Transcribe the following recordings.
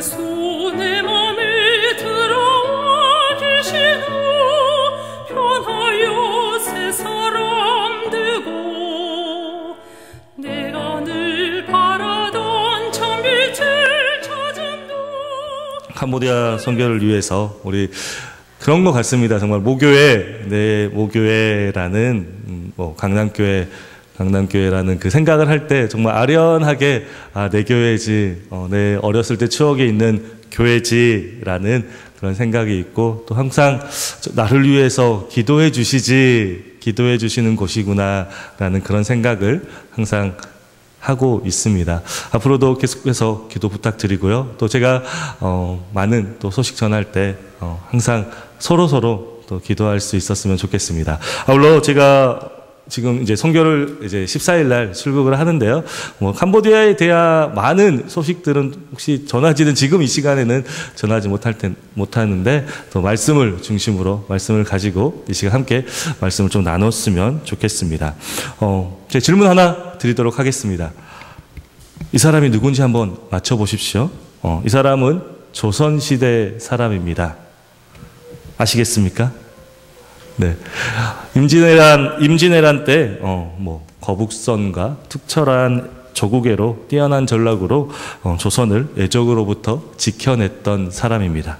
예수 내 맘에 들어와 계시나 변하여 새 사람 되고 내가 늘 바라던 참빛을 찾은다. 캄보디아 선교를 위해서 우리 그런 것 같습니다. 정말 모교회, 내 모교회라는 강남교회라는 그 생각을 할 때 정말 아련하게 내 교회지, 내 어렸을 때 추억에 있는 교회지라는 그런 생각이 있고, 또 항상 나를 위해서 기도해 주시는 곳이구나라는 그런 생각을 항상 하고 있습니다. 앞으로도 계속해서 기도 부탁드리고요. 또 제가 많은 또 소식 전할 때 항상 서로 또 기도할 수 있었으면 좋겠습니다. 물론 제가 지금 이제 선교를 이제 14일 날 출국을 하는데요. 캄보디아에 대한 많은 소식들은 혹시 전하지는 지금 이 시간에는 전하지 못하는데 또 말씀을 중심으로 말씀을 가지고 이 시간 함께 말씀을 좀 나눴으면 좋겠습니다. 제 질문 하나 드리도록 하겠습니다. 이 사람이 누군지 한번 맞춰보십시오. 이 사람은 조선시대 사람입니다. 아시겠습니까? 네. 임진왜란 때, 거북선과 특철한 조국애로 뛰어난 전략으로 조선을 애적으로부터 지켜냈던 사람입니다.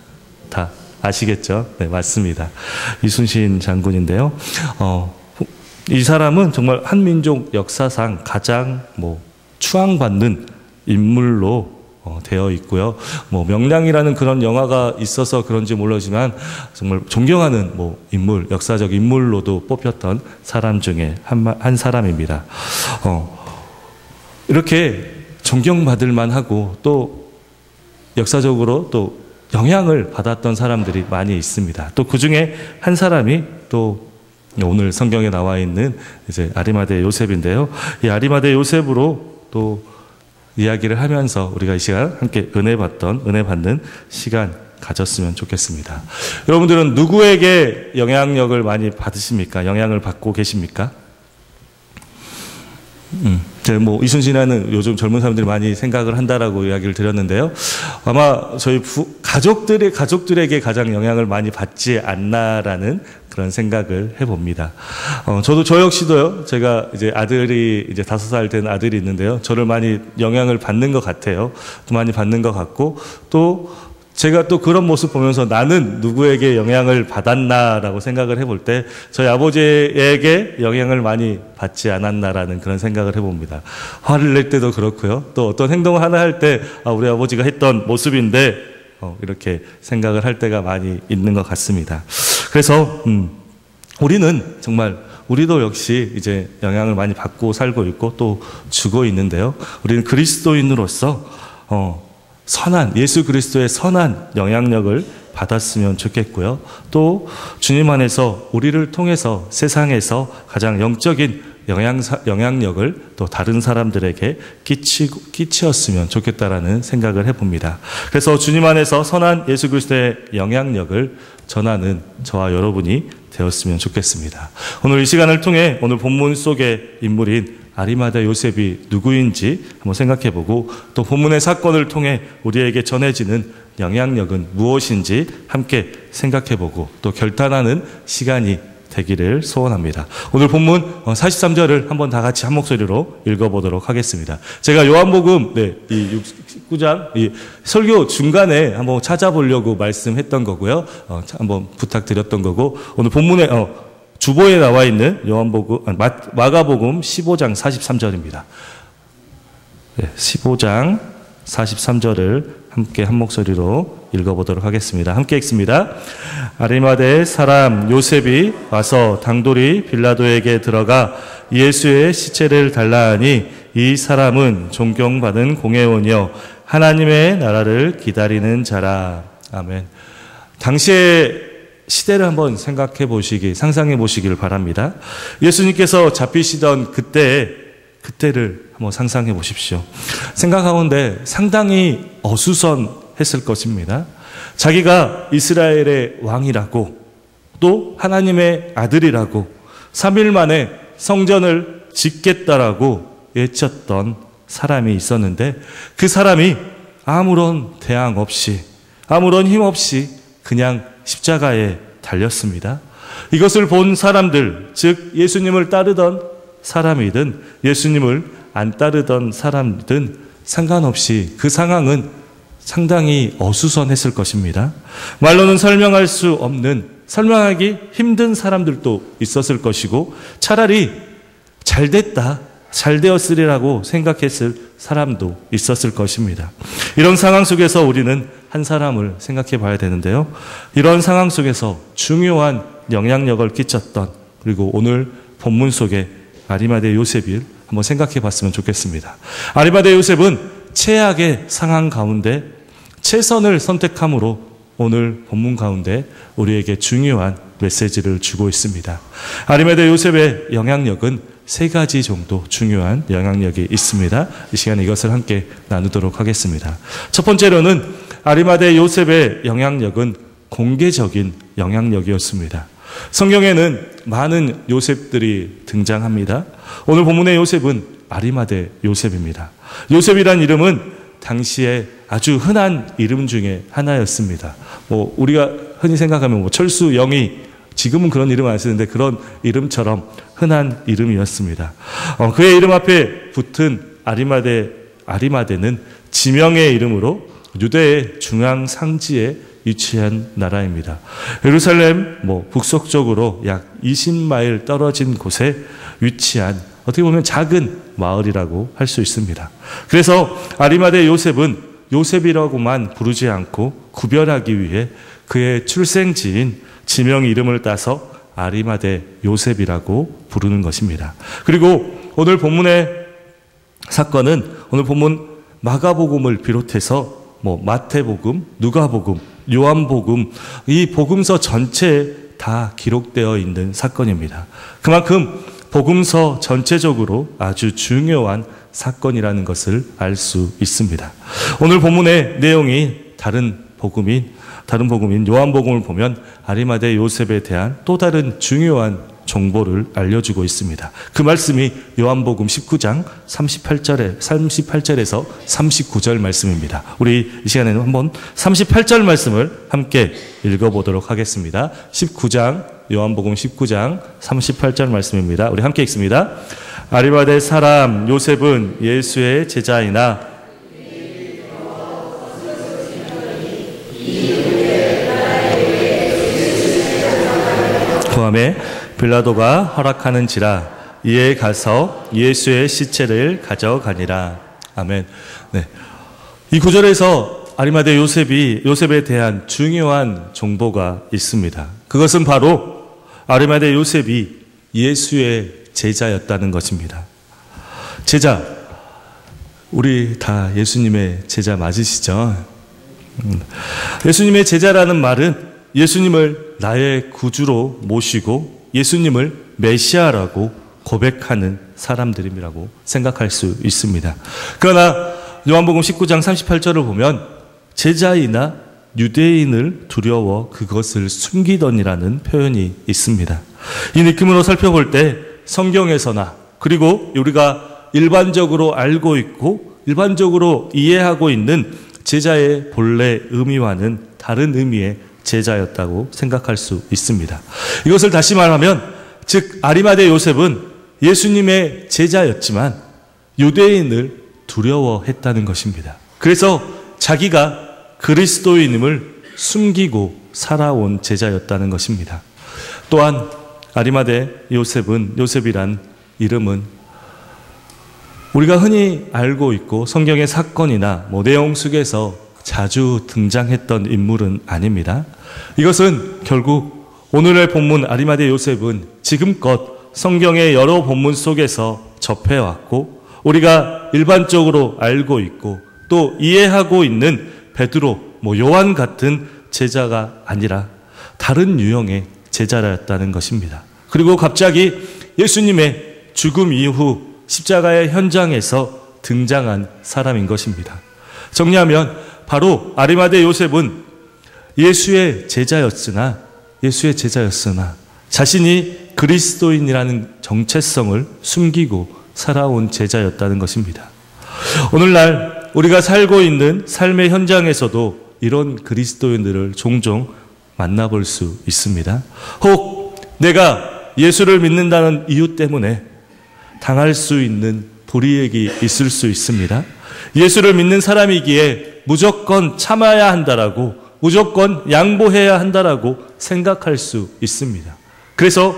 다 아시겠죠? 네, 맞습니다. 이순신 장군인데요. 이 사람은 정말 한민족 역사상 가장 추앙받는 인물로 되어 있고요. 명량이라는 그런 영화가 있어서 그런지 모르지만 정말 존경하는 인물, 역사적 인물로도 뽑혔던 사람 중에 한 사람입니다. 이렇게 존경받을 만하고 또 역사적으로 또 영향을 받았던 사람들이 많이 있습니다. 또 그 중에 한 사람이 또 오늘 성경에 나와 있는 이제 아리마대 요셉인데요. 이 아리마대 요셉으로 또 이야기를 하면서 우리가 이 시간 함께 은혜 받는 시간 가졌으면 좋겠습니다. 여러분들은 누구에게 영향력을 많이 받으십니까? 영향을 받고 계십니까? 이순신이라는 요즘 젊은 사람들이 많이 생각을 한다라고 이야기를 드렸는데요. 아마 저희 가족들에게 가장 영향을 많이 받지 않나라는 그런 생각을 해봅니다. 저 역시도요. 제가 이제 아들이 이제 5살 된 아들이 있는데요. 저를 많이 영향을 받는 것 같아요. 또 많이 받는 것 같고 또 제가 또 그런 모습 보면서 나는 누구에게 영향을 받았나라고 생각을 해볼 때 저희 아버지에게 영향을 많이 받지 않았나라는 그런 생각을 해봅니다. 화를 낼 때도 그렇고요. 또 어떤 행동을 하나 할 때 우리 아버지가 했던 모습인데 이렇게 생각을 할 때가 많이 있는 것 같습니다. 그래서 우리도 역시 이제 영향을 많이 받고 살고 있고 또 주고 있는데요. 우리는 그리스도인으로서 예수 그리스도의 선한 영향력을 받았으면 좋겠고요. 또 주님 안에서 우리를 통해서 세상에서 가장 영적인 영향력을 또 다른 사람들에게 끼치었으면 좋겠다라는 생각을 해봅니다. 그래서 주님 안에서 선한 예수 그리스도의 영향력을 전하는 저와 여러분이 되었으면 좋겠습니다. 오늘 이 시간을 통해 오늘 본문 속의 인물인 아리마다 요셉이 누구인지 한번 생각해보고 또 본문의 사건을 통해 우리에게 전해지는 영향력은 무엇인지 함께 생각해보고 또 결단하는 시간이 되기를 소원합니다. 오늘 본문 43절을 한번 다 같이 한 목소리로 읽어보도록 하겠습니다. 제가 요한복음 이 19장 이 설교 중간에 한번 찾아보려고 말씀했던 거고요. 한번 부탁드렸던 거고 오늘 본문에 주보에 나와 있는 마가복음 15장 43절입니다. 15장 43절을 함께 한 목소리로 읽어보도록 하겠습니다. 함께 읽습니다. 아리마대 사람 요셉이 와서 당돌이 빌라도에게 들어가 예수의 시체를 달라 하니 이 사람은 존경받은 공회원이요 하나님의 나라를 기다리는 자라. 아멘. 당시의 시대를 한번 상상해 보시길 바랍니다. 예수님께서 잡히시던 그때를 한번 상상해 보십시오. 생각하건대 상당히 어수선했을 것입니다. 자기가 이스라엘의 왕이라고 또 하나님의 아들이라고 3일 만에 성전을 짓겠다라고 외쳤던 사람이 있었는데 그 사람이 아무런 대항 없이, 아무런 힘 없이 그냥 십자가에 달렸습니다. 이것을 본 사람들, 즉 예수님을 따르던 사람이든 예수님을 안 따르던 사람이든 상관없이 그 상황은 상당히 어수선했을 것입니다. 말로는 설명할 수 없는, 설명하기 힘든 사람들도 있었을 것이고, 차라리 잘 됐다, 잘 되었으리라고 생각했을 사람도 있었을 것입니다. 이런 상황 속에서 우리는 한 사람을 생각해 봐야 되는데요. 이런 상황 속에서 중요한 영향력을 끼쳤던, 그리고 오늘 본문 속에 아리마대 요셉을 한번 생각해 봤으면 좋겠습니다. 아리마대 요셉은 최악의 상황 가운데 최선을 선택함으로 오늘 본문 가운데 우리에게 중요한 메시지를 주고 있습니다. 아리마대 요셉의 영향력은 세 가지 정도 중요한 영향력이 있습니다. 이 시간에 이것을 함께 나누도록 하겠습니다. 첫 번째로는 아리마대 요셉의 영향력은 공개적인 영향력이었습니다. 성경에는 많은 요셉들이 등장합니다. 오늘 본문의 요셉은 아리마대 요셉입니다. 요셉이란 이름은 당시에 아주 흔한 이름 중에 하나였습니다. 우리가 흔히 생각하면 철수, 영희, 지금은 그런 이름 안 쓰는데 그런 이름처럼 흔한 이름이었습니다. 그의 이름 앞에 붙은 아리마대는 지명의 이름으로 유대의 중앙 상지에 위치한 나라입니다. 예루살렘 북서쪽으로 약 20마일 떨어진 곳에 위치한 어떻게 보면 작은 마을이라고 할 수 있습니다. 그래서 아리마대 요셉은 요셉이라고만 부르지 않고 구별하기 위해 그의 출생지인 지명 이름을 따서 아리마대 요셉이라고 부르는 것입니다. 그리고 오늘 본문의 사건은 오늘 본문 마가복음을 비롯해서 마태복음, 누가복음, 요한복음, 이 복음서 전체에 다 기록되어 있는 사건입니다. 그만큼 복음서 전체적으로 아주 중요한 사건이라는 것을 알 수 있습니다. 오늘 본문의 내용이 다른 복음인 요한복음을 보면 아리마대 요셉에 대한 또 다른 중요한 정보를 알려주고 있습니다. 그 말씀이 요한복음 19장 38절에서 39절 말씀입니다. 우리 이 시간에는 한번 38절 말씀을 함께 읽어보도록 하겠습니다. 요한복음 19장 38절 말씀입니다. 우리 함께 읽습니다. 아리마대 사람 요셉은 예수의 제자이나 구함에 빌라도가 허락하는지라 이에 가서 예수의 시체를 가져가니라. 아멘. 네. 이 구절에서 아리마대 요셉에 대한 중요한 정보가 있습니다. 그것은 바로 아리마대 요셉이 예수의 제자였다는 것입니다. 제자, 우리 다 예수님의 제자 맞으시죠? 예수님의 제자라는 말은 예수님을 나의 구주로 모시고 예수님을 메시아라고 고백하는 사람들이라고 생각할 수 있습니다. 그러나 요한복음 19장 38절을 보면 제자이나 유대인을 두려워 그것을 숨기더니라는 표현이 있습니다. 이 느낌으로 살펴볼 때 성경에서나 그리고 우리가 일반적으로 알고 있고 일반적으로 이해하고 있는 제자의 본래 의미와는 다른 의미의 제자였다고 생각할 수 있습니다. 이것을 다시 말하면 즉 아리마대 요셉은 예수님의 제자였지만 유대인을 두려워했다는 것입니다. 그래서 자기가 그리스도인임을 숨기고 살아온 제자였다는 것입니다. 또한 아리마대 요셉이란 이름은 우리가 흔히 알고 있고 성경의 사건이나 내용 속에서 자주 등장했던 인물은 아닙니다. 이것은 결국 오늘의 본문 아리마대 요셉은 지금껏 성경의 여러 본문 속에서 접해왔고 우리가 일반적으로 알고 있고 또 이해하고 있는 베드로, 요한 같은 제자가 아니라 다른 유형의 제자였다는 것입니다. 그리고 갑자기 예수님의 죽음 이후 십자가의 현장에서 등장한 사람인 것입니다. 정리하면 바로 아리마대 요셉은 예수의 제자였으나 자신이 그리스도인이라는 정체성을 숨기고 살아온 제자였다는 것입니다. 오늘날 우리가 살고 있는 삶의 현장에서도 이런 그리스도인들을 종종 만나볼 수 있습니다. 혹 내가 예수를 믿는다는 이유 때문에 당할 수 있는 불이익이 있을 수 있습니다. 예수를 믿는 사람이기에 무조건 참아야 한다라고, 무조건 양보해야 한다라고 생각할 수 있습니다. 그래서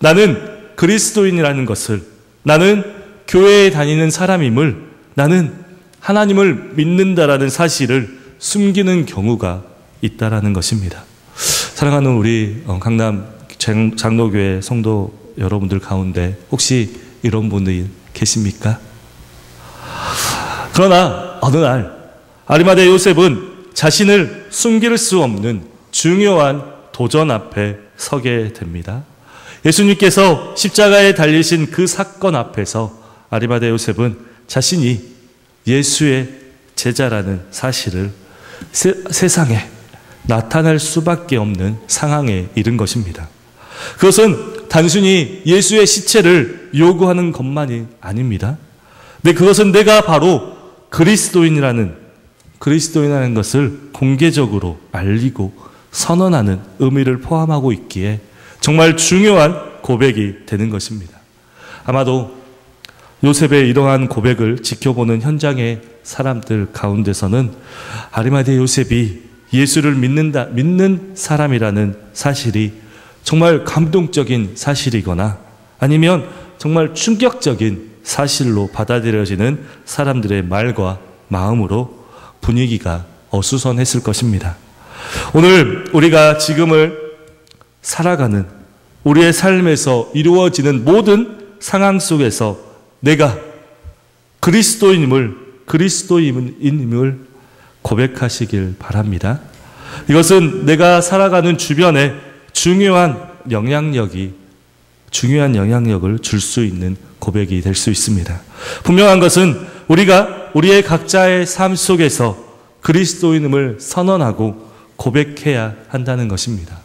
나는 그리스도인이라는 것을, 나는 교회에 다니는 사람임을, 나는 하나님을 믿는다라는 사실을 숨기는 경우가 있다라는 것입니다. 사랑하는 우리 강남 장로교회 성도 여러분들 가운데 혹시 이런 분들이 계십니까? 그러나 어느 날 아리마대 요셉은 자신을 숨길 수 없는 중요한 도전 앞에 서게 됩니다. 예수님께서 십자가에 달리신 그 사건 앞에서 아리마대 요셉은 자신이 예수의 제자라는 사실을 세상에 나타날 수밖에 없는 상황에 이른 것입니다. 그것은 단순히 예수의 시체를 요구하는 것만이 아닙니다. 근데 그것은 내가 바로 그리스도인이라는 것을 공개적으로 알리고 선언하는 의미를 포함하고 있기에 정말 중요한 고백이 되는 것입니다. 아마도 요셉의 이러한 고백을 지켜보는 현장의 사람들 가운데서는 아리마대 요셉이 예수를 믿는 사람이라는 사실이 정말 감동적인 사실이거나 아니면 정말 충격적인 사실로 받아들여지는 사람들의 말과 마음으로 분위기가 어수선했을 것입니다. 오늘 우리가 지금을 살아가는 우리의 삶에서 이루어지는 모든 상황 속에서 내가 그리스도인임을 고백하시길 바랍니다. 이것은 내가 살아가는 주변에 중요한 영향력을 줄 수 있는 고백이 될 수 있습니다. 분명한 것은 우리가 우리의 각자의 삶 속에서 그리스도인임을 선언하고 고백해야 한다는 것입니다.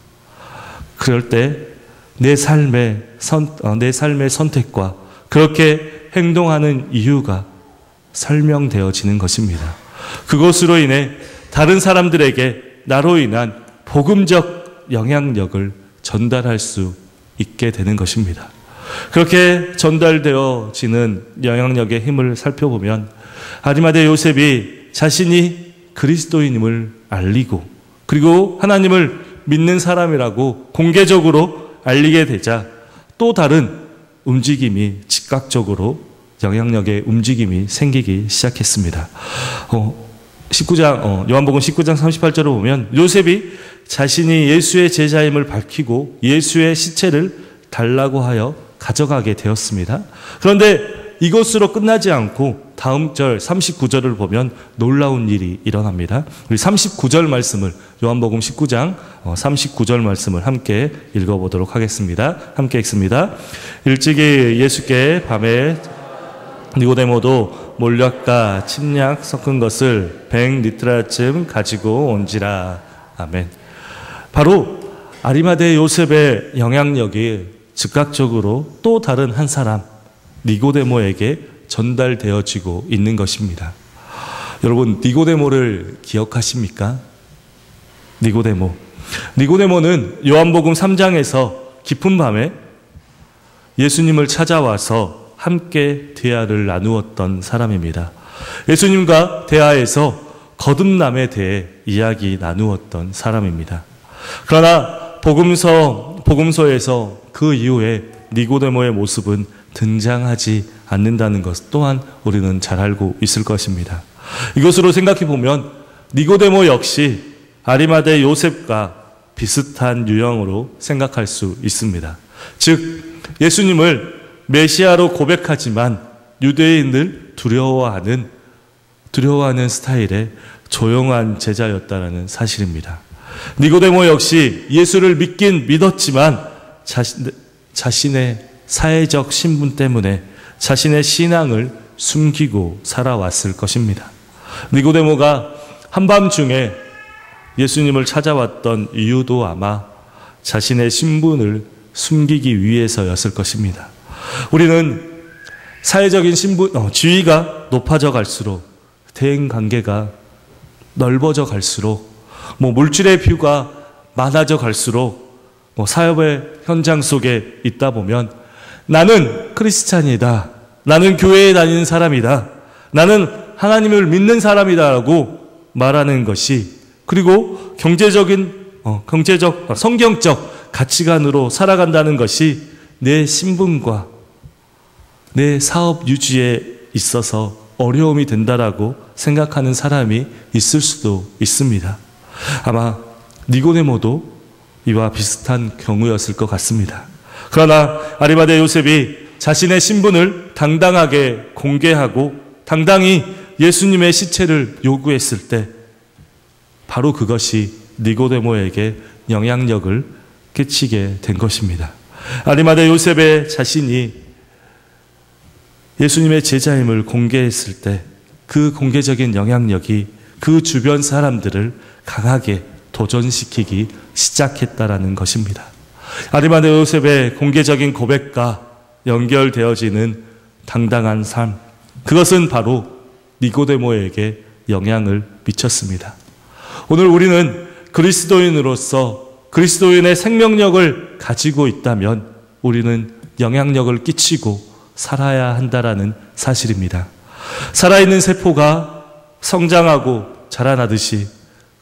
그럴 때 내 삶의 선택과 그렇게 행동하는 이유가 설명되어지는 것입니다. 그것으로 인해 다른 사람들에게 나로 인한 복음적 영향력을 전달할 수 있게 되는 것입니다. 그렇게 전달되어지는 영향력의 힘을 살펴보면 아리마대 요셉이 자신이 그리스도인임을 알리고 그리고 하나님을 믿는 사람이라고 공개적으로 알리게 되자 또 다른 움직임이 즉각적으로 영향력의 움직임이 생기기 시작했습니다. 19장 요한복음 19장 38절을 보면 요셉이 자신이 예수의 제자임을 밝히고 예수의 시체를 달라고 하여 가져가게 되었습니다. 그런데 이것으로 끝나지 않고 다음 절 39절을 보면 놀라운 일이 일어납니다. 우리 39절 말씀을 요한복음 19장 39절 말씀을 함께 읽어보도록 하겠습니다. 함께 읽습니다. 일찍이 예수께 밤에 니고데모도 몰약과 침략 섞은 것을 100리트라쯤 가지고 온지라. 아멘. 바로 아리마대 요셉의 영향력이 즉각적으로 또 다른 한 사람 니고데모에게 전달되어지고 있는 것입니다. 여러분, 니고데모를 기억하십니까? 니고데모는 요한복음 3장에서 깊은 밤에 예수님을 찾아와서 함께 대화를 나누었던 사람입니다. 예수님과 대화에서 거듭남에 대해 이야기 나누었던 사람입니다. 그러나 복음서에서 그 이후에 니고데모의 모습은 등장하지 않는다는 것 또한 우리는 잘 알고 있을 것입니다. 이것으로 생각해 보면 니고데모 역시 아리마대 요셉과 비슷한 유형으로 생각할 수 있습니다. 즉 예수님을 메시아로 고백하지만 유대인을 두려워하는 스타일의 조용한 제자였다라는 사실입니다. 니고데모 역시 예수를 믿긴 믿었지만 자신의 사회적 신분 때문에 자신의 신앙을 숨기고 살아왔을 것입니다. 니고데모가 한밤중에 예수님을 찾아왔던 이유도 아마 자신의 신분을 숨기기 위해서였을 것입니다. 우리는 사회적인 지위가 높아져 갈수록 대인 관계가 넓어져 갈수록, 물질의 뷰가 많아져 갈수록, 사업의 현장 속에 있다 보면 나는 크리스찬이다, 나는 교회에 다니는 사람이다, 나는 하나님을 믿는 사람이다라고 말하는 것이, 그리고 성경적 가치관으로 살아간다는 것이 내 신분과 내 사업 유지에 있어서 어려움이 된다라고 생각하는 사람이 있을 수도 있습니다. 아마 니고데모도 이와 비슷한 경우였을 것 같습니다. 그러나 아리마대 요셉이 자신의 신분을 당당하게 공개하고 당당히 예수님의 시체를 요구했을 때 바로 그것이 니고데모에게 영향력을 끼치게 된 것입니다. 아리마대 요셉의 자신이 예수님의 제자임을 공개했을 때 그 공개적인 영향력이 그 주변 사람들을 강하게 도전시키기 시작했다라는 것입니다. 아리마대 요셉의 공개적인 고백과 연결되어지는 당당한 삶, 그것은 바로 니고데모에게 영향을 미쳤습니다. 오늘 우리는 그리스도인으로서 그리스도인의 생명력을 가지고 있다면 우리는 영향력을 끼치고 살아야 한다라는 사실입니다. 살아있는 세포가 성장하고 자라나듯이,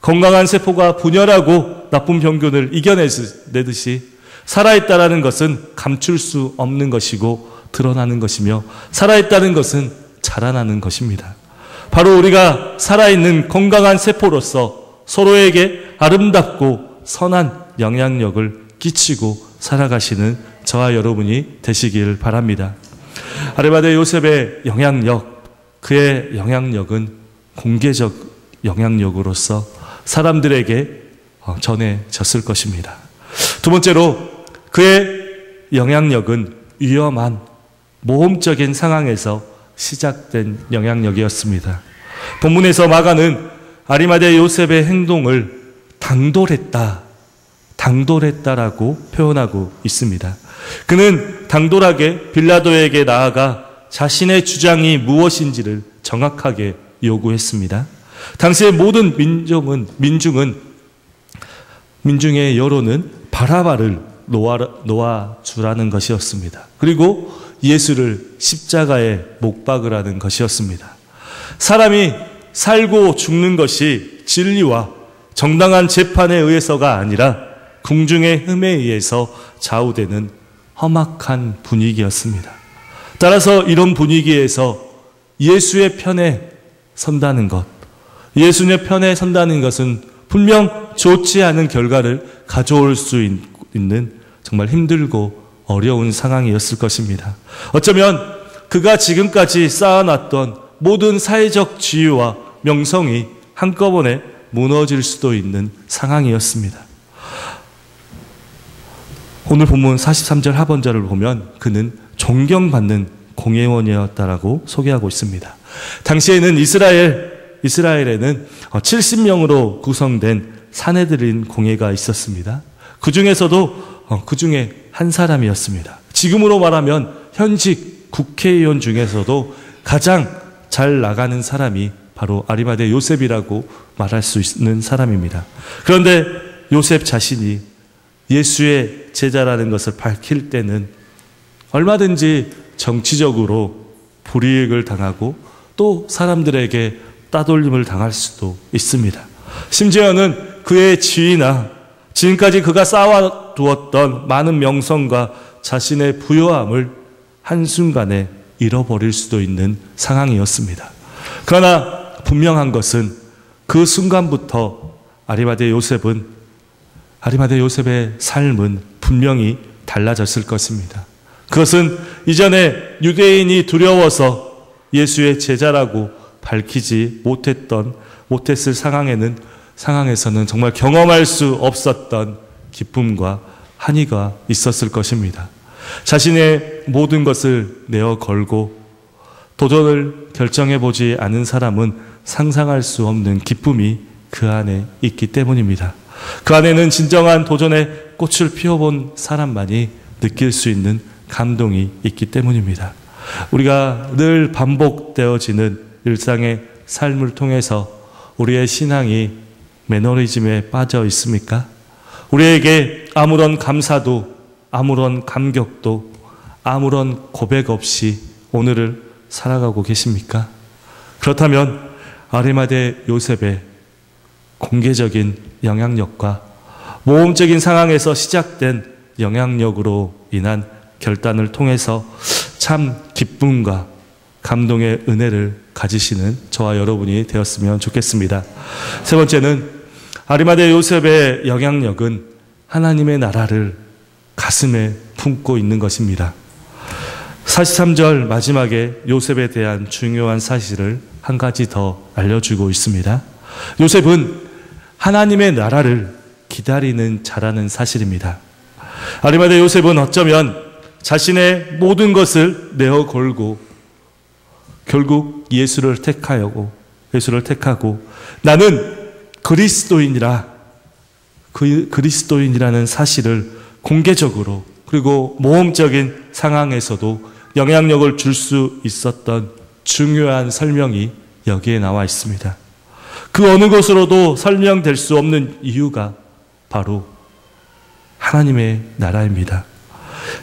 건강한 세포가 분열하고 나쁜 병균을 이겨내듯이 살아있다라는 것은 감출 수 없는 것이고 드러나는 것이며, 살아있다는 것은 자라나는 것입니다. 바로 우리가 살아있는 건강한 세포로서 서로에게 아름답고 선한 영향력을 끼치고 살아가시는 저와 여러분이 되시길 바랍니다. 아리마대 요셉의 영향력, 그의 영향력은 공개적 영향력으로서 사람들에게 전해졌을 것입니다. 두 번째로 그의 영향력은 위험한 모험적인 상황에서 시작된 영향력이었습니다. 본문에서 마가는 아리마대 요셉의 행동을 당돌했다라고 표현하고 있습니다. 그는 당돌하게 빌라도에게 나아가 자신의 주장이 무엇인지를 정확하게 요구했습니다. 당시의 모든 민중의 여론은 바라바를 놓아주라는 것이었습니다. 그리고 예수를 십자가에 못 박으라는 것이었습니다. 사람이 살고 죽는 것이 진리와 정당한 재판에 의해서가 아니라 궁중의 흠에 의해서 좌우되는 험악한 분위기였습니다. 따라서 이런 분위기에서 예수의 편에 선다는 것, 예수님의 편에 선다는 것은 분명 좋지 않은 결과를 가져올 수 있는 정말 힘들고 어려운 상황이었을 것입니다. 어쩌면 그가 지금까지 쌓아놨던 모든 사회적 지위와 명성이 한꺼번에 무너질 수도 있는 상황이었습니다. 오늘 본문 43절 하반절을 보면 그는 존경받는 공회원이었다라고 소개하고 있습니다. 당시에는 이스라엘에는 70명으로 구성된 사내들인 공회가 있었습니다. 그 중에 한 사람이었습니다. 지금으로 말하면 현직 국회의원 중에서도 가장 잘 나가는 사람이 바로 아리마대 요셉이라고 말할 수 있는 사람입니다. 그런데 요셉 자신이 예수의 제자라는 것을 밝힐 때는 얼마든지 정치적으로 불이익을 당하고 또 사람들에게 따돌림을 당할 수도 있습니다. 심지어는 그의 지위나 지금까지 그가 쌓아두었던 많은 명성과 자신의 부요함을 한순간에 잃어버릴 수도 있는 상황이었습니다. 그러나 분명한 것은 그 순간부터 아리마대 요셉의 삶은 분명히 달라졌을 것입니다. 그것은 이전에 유대인이 두려워서 예수의 제자라고 밝히지 못했을 상황에서는 정말 경험할 수 없었던 기쁨과 한의가 있었을 것입니다. 자신의 모든 것을 내어 걸고 도전을 결정해보지 않은 사람은 상상할 수 없는 기쁨이 그 안에 있기 때문입니다. 그 안에는 진정한 도전의 꽃을 피워본 사람만이 느낄 수 있는 감동이 있기 때문입니다. 우리가 늘 반복되어지는 일상의 삶을 통해서 우리의 신앙이 매너리즘에 빠져 있습니까? 우리에게 아무런 감사도, 아무런 감격도, 아무런 고백 없이 오늘을 살아가고 계십니까? 그렇다면 아리마대 요셉의 공개적인 영향력과 모험적인 상황에서 시작된 영향력으로 인한 결단을 통해서 참 기쁨과 감동의 은혜를 가지시는 저와 여러분이 되었으면 좋겠습니다. 세 번째는 아리마대 요셉의 영향력은 하나님의 나라를 가슴에 품고 있는 것입니다. 43절 마지막에 요셉에 대한 중요한 사실을 한 가지 더 알려주고 있습니다. 요셉은 하나님의 나라를 기다리는 자라는 사실입니다. 아리마대 요셉은 어쩌면 자신의 모든 것을 내어 걸고 결국 예수를 택하고 나는 그리스도인이라는 사실을 공개적으로 그리고 모험적인 상황에서도 영향력을 줄 수 있었던 중요한 설명이 여기에 나와 있습니다. 그 어느 것으로도 설명될 수 없는 이유가 바로 하나님의 나라입니다.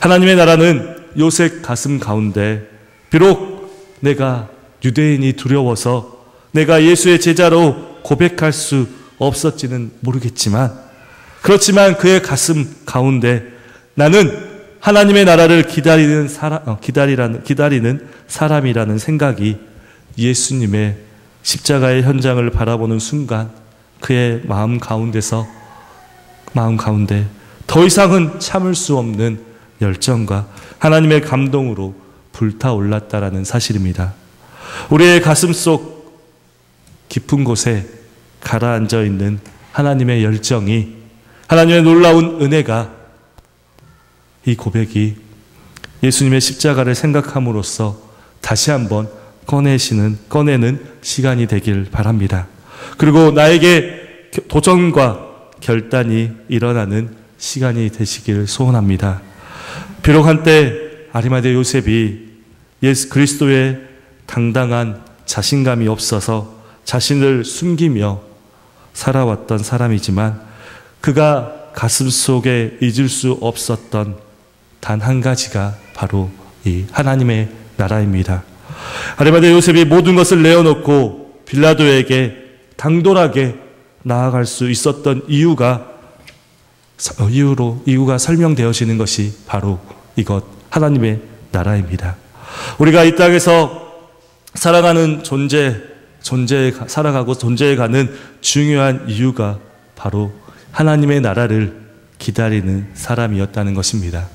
하나님의 나라는 요셉 가슴 가운데 비록 내가 유대인이 두려워서 내가 예수의 제자로 고백할 수 없었지는 모르겠지만 그렇지만 그의 가슴 가운데 나는 하나님의 나라를 기다리는 사람이라는 생각이 예수님의 십자가의 현장을 바라보는 순간 그의 마음 가운데 더 이상은 참을 수 없는 열정과 하나님의 감동으로 불타올랐다라는 사실입니다. 우리의 가슴 속 깊은 곳에 가라앉아 있는 하나님의 열정이, 하나님의 놀라운 은혜가, 이 고백이 예수님의 십자가를 생각함으로써 다시 한번 꺼내는 시간이 되길 바랍니다. 그리고 나에게 도전과 결단이 일어나는 시간이 되시길 소원합니다. 비록 한때 아리마대 요셉이 예수 그리스도의 당당한 자신감이 없어서 자신을 숨기며 살아왔던 사람이지만 그가 가슴속에 잊을 수 없었던 단 한 가지가 바로 이 하나님의 나라입니다. 아리마대 요셉이 모든 것을 내어놓고 빌라도에게 당돌하게 나아갈 수 있었던 이유가 설명되어지는 것이 바로 이것 하나님의 나라입니다. 우리가 이 땅에서 살아가는 존재해가는 중요한 이유가 바로 하나님의 나라를 기다리는 사람이었다는 것입니다.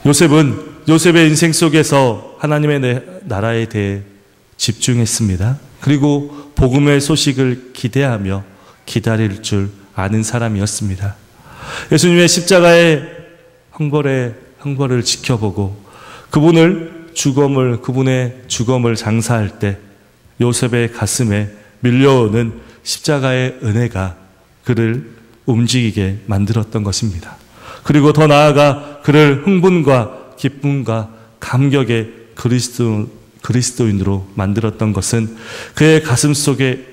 요셉은 요셉의 인생 속에서 하나님의 나라에 대해 집중했습니다. 그리고 복음의 소식을 기대하며 기다릴 줄 아는 사람이었습니다. 예수님의 십자가의 형벌을 지켜보고 그분의 죽음을 장사할 때 요셉의 가슴에 밀려오는 십자가의 은혜가 그를 움직이게 만들었던 것입니다. 그리고 더 나아가 그를 흥분과 기쁨과 감격의 그리스도인으로 만들었던 것은 그의 가슴 속에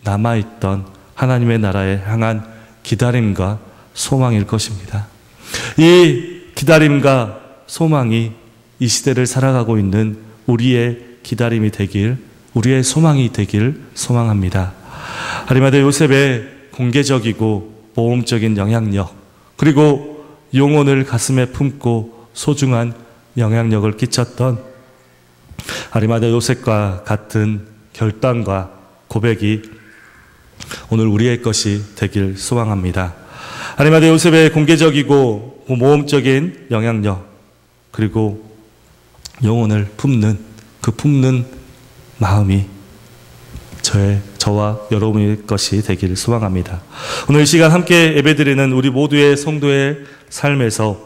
남아있던 하나님의 나라에 향한 기다림과 소망일 것입니다. 이 기다림과 소망이 이 시대를 살아가고 있는 우리의 기다림이 되길, 우리의 소망이 되길 소망합니다. 아리마대 요셉의 공개적이고 모험적인 영향력, 그리고 영혼을 가슴에 품고 소중한 영향력을 끼쳤던 아리마대 요셉과 같은 결단과 고백이 오늘 우리의 것이 되길 소망합니다. 아리마대 요셉의 공개적이고 모험적인 영향력, 그리고 영혼을 품는 마음이 저와 여러분의 것이 되기를 소망합니다. 오늘 이 시간 함께 예배드리는 우리 모두의 성도의 삶에서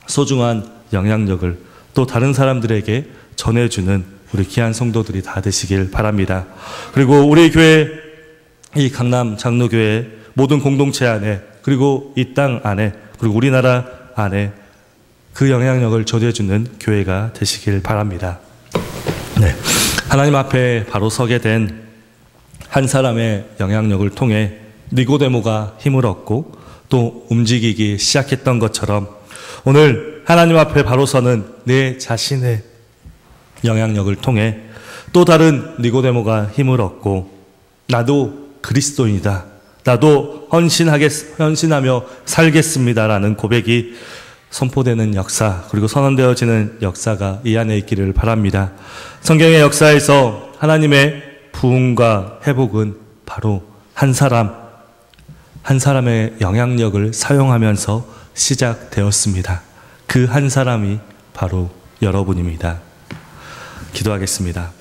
소중한 영향력을 또 다른 사람들에게 전해주는 우리 귀한 성도들이 다 되시길 바랍니다. 그리고 우리 교회, 이 강남 장로교회 모든 공동체 안에, 그리고 이 땅 안에, 그리고 우리나라 안에 그 영향력을 전해주는 교회가 되시길 바랍니다. 네, 하나님 앞에 바로 서게 된 한 사람의 영향력을 통해 니고데모가 힘을 얻고 또 움직이기 시작했던 것처럼 오늘 하나님 앞에 바로 서는 내 자신의 영향력을 통해 또 다른 니고데모가 힘을 얻고 나도 그리스도인이다. 나도 헌신하며 살겠습니다라는 고백이 선포되는 역사, 그리고 선언되어지는 역사가 이 안에 있기를 바랍니다. 성경의 역사에서 하나님의 부흥과 회복은 바로 한 사람의 영향력을 사용하면서 시작되었습니다. 그 한 사람이 바로 여러분입니다. 기도하겠습니다.